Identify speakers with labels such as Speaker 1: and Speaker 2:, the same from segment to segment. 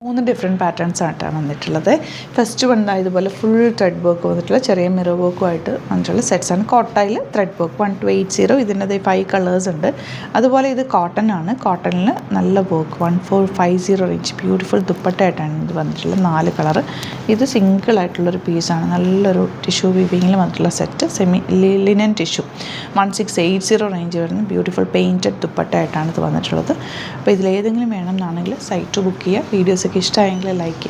Speaker 1: 3 different patterns ആയിട്ടാണ് വന്നിട്ടുള്ളത്. First one ഇതുപോലെ ഫുൾ ത്രെഡ് വർക്ക് വന്നിട്ടുള്ള ചെറിയ മിറർ വർക്കുമായിട്ട് വന്നിട്ടുള്ള സെറ്റ്സാണ്. കോട്ടയിൽ ത്രെഡ് വർക്ക് 1280. ഇതിൻ്റെ 5 കളേഴ്സ് ഉണ്ട്. അതുപോലെ ഇത് കോട്ടൺ ആണ്. കോട്ടണിൽ നല്ല വർക്ക് 1450 റേഞ്ച് ബ്യൂട്ടിഫുൾ ദുപ്പട്ടയായിട്ടാണ് ഇത് വന്നിട്ടുള്ളത്. 4 കളർ. ഇത് സിംഗിൾ ആയിട്ടുള്ളൊരു പീസാണ്. നല്ലൊരു ടിഷ്യൂ വീവിങ്ങിൽ വന്നിട്ടുള്ള set. Semi linen tissue 1680 range വരുന്ന ബ്യൂട്ടിഫുൾ പെയിൻറ്റഡ് ദുപ്പട്ടയായിട്ടാണ് ഇത് വന്നിട്ടുള്ളത്. അപ്പോൾ ഇതിലേതെങ്കിലും വേണമെന്നാണെങ്കിൽ സൈറ്റ് ബുക്ക് ചെയ്യുക. വീഡിയോസൊക്കെ ഇഷ്ടമായെങ്കിൽ ലൈക്ക്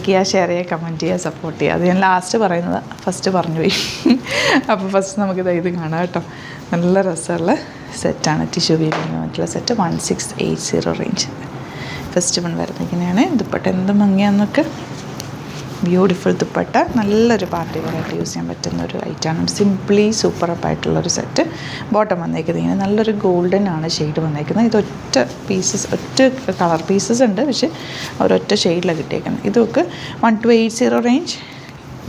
Speaker 1: ചെയ്യുക, ഷെയർ ചെയ്യുക, കമൻറ്റ് ചെയ്യുക, സപ്പോർട്ട് ചെയ്യുക. അത് ഞാൻ ലാസ്റ്റ് പറയുന്നത് ഫസ്റ്റ് പറഞ്ഞു പോയി. അപ്പോൾ ഫസ്റ്റ് നമുക്കിത് കാണാം കേട്ടോ. നല്ല രസമുള്ള സെറ്റാണ്. ടിഷ്യൂ വീവിങ്ങിൽ വന്നിട്ടുള്ള സെറ്റ് 1680 റേഞ്ച്. ഫസ്റ്റ് വൺ വരുന്നത് ഇങ്ങനെയാണ്. ദുപ്പട്ട എന്ത് ഭംഗിയാന്നൊക്കെ. ബ്യൂട്ടിഫുൾ ദുപ്പട്ട. നല്ലൊരു പാർട്ടി വെയറായിട്ട് യൂസ് ചെയ്യാൻ പറ്റുന്ന ഒരു ഐറ്റമാണ്. സിംപ്ലി സൂപ്പർ അപ്പ് ആയിട്ടുള്ളൊരു സെറ്റ്. ബോട്ടം വന്നേക്കുന്നത് ഇങ്ങനെ നല്ലൊരു ഗോൾഡൻ ആണ് ഷെയ്ഡ് വന്നേക്കുന്നത്. ഇത് ഒറ്റ കളർ പീസസ് ഉണ്ട്, പക്ഷേ ഒരൊറ്റ ഷെയ്ഡിലാണ് കിട്ടിയേക്കുന്നത്. ഇതൊക്കെ 1280 റേഞ്ച്.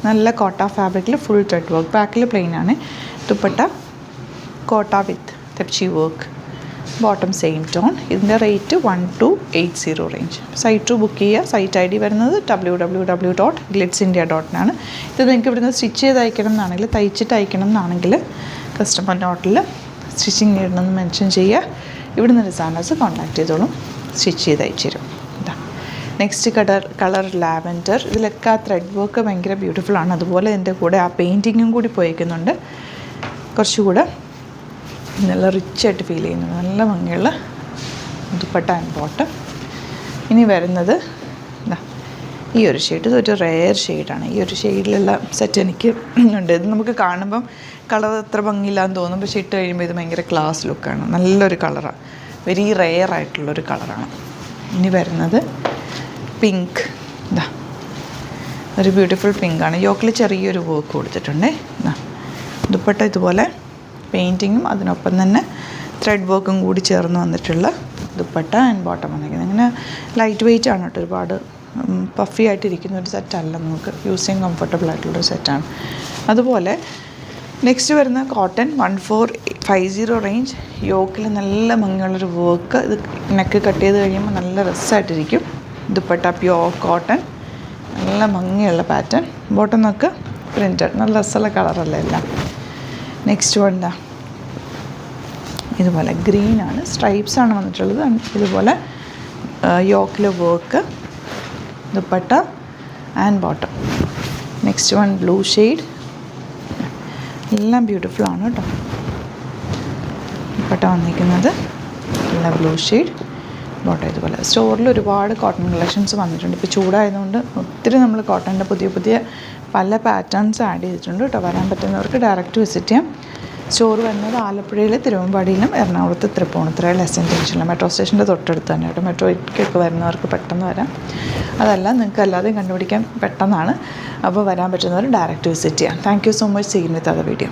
Speaker 1: നല്ല കോട്ട ഫാബ്രിക്കിൽ ഫുൾ ത്രെഡ് വർക്ക്. ബാക്കിൽ പ്ലെയിൻ ആണ്. ദുപ്പട്ട കോട്ട വിത്ത് തെപ്ചി വർക്ക്. Bottom same tone. ഇതിൻ്റെ റേറ്റ് 1280 റേഞ്ച്. സൈറ്റ് ബുക്ക് ചെയ്യുക. സൈറ്റ് ID വരുന്നത് www.glitzindia.com. ഇത് നിങ്ങൾക്ക് ഇവിടുന്ന് സ്റ്റിച്ച് ചെയ്ത് അയക്കണം എന്നാണെങ്കിൽ, തയ്ച്ചിട്ട് അയക്കണം എന്നാണെങ്കിൽ കസ്റ്റമർ നോട്ടിൽ സ്റ്റിച്ചിങ് ചെയ്യണമെന്ന് മെൻഷൻ ചെയ്യുക. ഇവിടുന്ന് ഡിസൈനേഴ്സ് കോൺടാക്ട് ചെയ്തോളും, സ്റ്റിച്ച് ചെയ്ത് അയച്ചു തരും. ഇതാ നെക്സ്റ്റ് കളർ ലാവൻഡർ. ഇതിലൊക്കെ ആ ത്രെഡ് വർക്ക് ഭയങ്കര ബ്യൂട്ടിഫുള്ളാണ്. അതുപോലെ ഇതിൻ്റെ കൂടെ ആ പെയിൻറ്റിങ്ങും കൂടി പോയേക്കുന്നുണ്ട്. കുറച്ചുകൂടെ നല്ല റിച്ചായിട്ട് ഫീൽ ചെയ്യുന്നത്. നല്ല ഭംഗിയുള്ള ദുപ്പട്ട ആൻഡ് ബോട്ടം. ഇനി വരുന്നത് ഈ ഒരു ഷെയ്ഡ്. ഇതൊരു റെയർ ഷെയ്ഡാണ്. ഈ ഒരു ഷെയ്ഡിലുള്ള സെറ്റ് എനിക്ക് ഉണ്ട്. ഇത് നമുക്ക് കാണുമ്പം കളർ അത്ര ഭംഗിയില്ലാന്ന് തോന്നും, പക്ഷേ ഇട്ട് കഴിയുമ്പോൾ ഇത് ഭയങ്കര ക്ലാസ് ലുക്കാണ്. നല്ലൊരു കളറാണ്. വെരി റെയർ ആയിട്ടുള്ളൊരു കളറാണ്. ഇനി വരുന്നത് പിങ്ക്. ഒരു ബ്യൂട്ടിഫുൾ പിങ്കാണ്. യോക്കിൽ ചെറിയൊരു വർക്ക് കൊടുത്തിട്ടുണ്ട്. ദുപ്പട്ട ഇതുപോലെ പെയിൻറ്റിങ്ങും അതിനൊപ്പം തന്നെ ത്രെഡ് വർക്കും കൂടി ചേർന്ന് വന്നിട്ടുള്ള ദുപ്പട്ട ആൻഡ് ബോട്ടം വന്നിരിക്കുന്നത്. അങ്ങനെ ലൈറ്റ് വെയിറ്റ് ആണ് കേട്ടോ. ഒരുപാട് പഫി ആയിട്ടിരിക്കുന്ന ഒരു സെറ്റല്ല. നമുക്ക് യൂസ് ചെയ്യാൻ കംഫർട്ടബിൾ ആയിട്ടുള്ളൊരു സെറ്റാണ്. അതുപോലെ നെക്സ്റ്റ് വരുന്ന കോട്ടൺ 1450 റേഞ്ച്. യോക്കിൽ നല്ല ഭംഗിയുള്ളൊരു വർക്ക്. ഇത് നെക്ക് കട്ട് ചെയ്ത് കഴിയുമ്പോൾ നല്ല രസമായിട്ടിരിക്കും. Dupatta pure cotton. നല്ല ഭംഗിയുള്ള പാറ്റേൺ. ബോട്ടം നോക്ക് പ്രിൻറ്റഡ്. നല്ല രസമുള്ള കളറല്ലേ എല്ലാം. നെക്സ്റ്റ് വൺ ഇതുപോലെ ഗ്രീനാണ്. സ്ട്രൈപ്സാണ് വന്നിട്ടുള്ളത്. ഇതുപോലെ യോക്കിൽ work. Dupatta and bottom. Next one blue shade. എല്ലാം ബ്യൂട്ടിഫുള്ളാണ് കേട്ടോ. ദുപ്പട്ട വന്നിരിക്കുന്നത് നല്ല ബ്ലൂ ഷെയ്ഡ്. ബോട്ടം ഇതുപോലെ. സ്റ്റോറിൽ ഒരുപാട് കോട്ടൺ കളക്ഷൻസ് വന്നിട്ടുണ്ട്. ഇപ്പോൾ ചൂടായതുകൊണ്ട് ഒത്തിരി നമ്മൾ കോട്ടണിൻ്റെ പുതിയ പല പാറ്റേൺസ് ആഡ് ചെയ്തിട്ടുണ്ട് കേട്ടോ. വരാൻ പറ്റുന്നവർക്ക് ഡയറക്റ്റ് വിസിറ്റ് ചെയ്യാം. സ്റ്റോർ വരുന്നത് ആലപ്പുഴയിൽ, തിരുവമ്പാടിയിലും എറണാകുളത്ത് തൃപ്പൂണിത്തുറയിൽ എസ്എൻ ജംഗ്ഷനിലും മെട്രോ സ്റ്റേഷൻ്റെ തൊട്ടടുത്ത് തന്നെ കേട്ടോ. മെട്രോയ്ക്കൊക്കെ വരുന്നവർക്ക് പെട്ടെന്ന് വരാം. അതല്ല നിങ്ങൾക്ക് അല്ലാതെയും കണ്ടുപിടിക്കാൻ പെട്ടെന്നാണ്. അപ്പോൾ വരാൻ പറ്റുന്നവർ ഡയറക്റ്റ് വിസിറ്റ് ചെയ്യാം. Thank you so much. See you with other video.